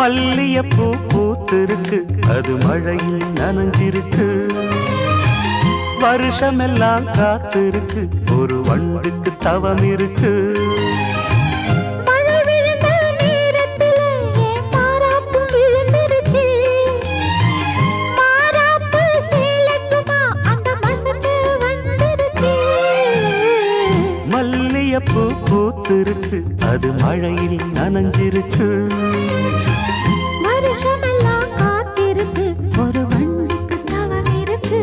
மல்லியப்பூ பூத்திருக்கு, அது மழையில் நனைஞ்சிருக்கு. வருஷமெல்லாம் காத்திருக்கு, ஒரு வண்டுக்கு தவம் இருக்கு. மல்லியப்பூ பூத்திருக்கு, அது மழையில் நனைஞ்சிருக்கு. வருஷமெல்லாம் காத்திருக்கு, ஒரு வண்டுக்கு தவம் இருக்கு.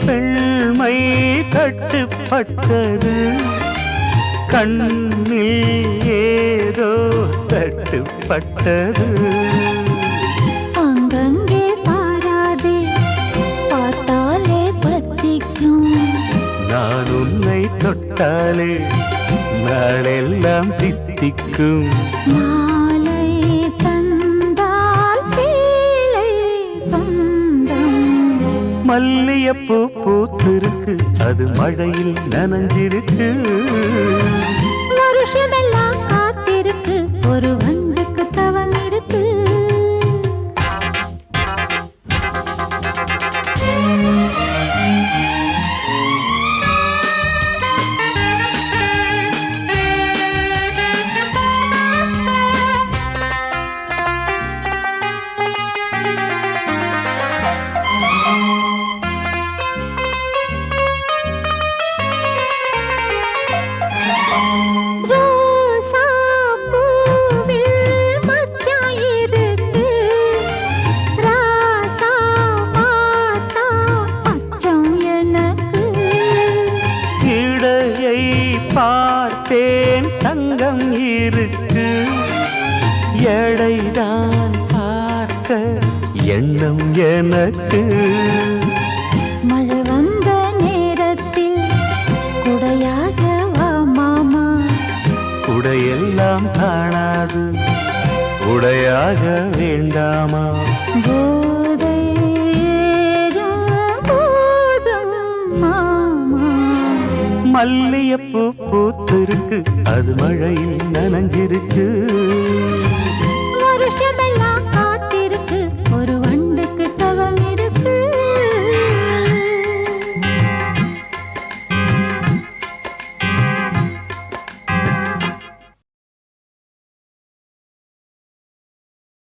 பெண்மை தட்டுப்பட்டது, கண்ணில் ஏதோ தட்டுப்பட்டது. அங்கங்கே பாராதே, பார்த்தாலே பத்திக்கும். நான் உன்னை தொட்டாலே நாளெல்லாம் தித்திக்கும். மாலை தந்தால் சேலை சொந்தம். மல்லியப்பூ பூத்திருக்கு, அது மழையில் நனைஞ்சிருக்கு. வருஷமெல்லாம் காத்திருக்கு, ஒரு வண்டுக்கு தவம் இருக்கு. பார்த்தேன் தங்கம் இருக்கு, எடைதான் பார்க்க எண்ணம் எனக்கு. மழை வந்த நேரத்தில் குடையாக வா மாமா. குடையெல்லாம் காணாது, உடையாக வேண்டாமா? போதை போதும் மாமா. மல்லியப்பூ பூத்திருக்கு, அது மழையில் நனைஞ்சிருக்கு.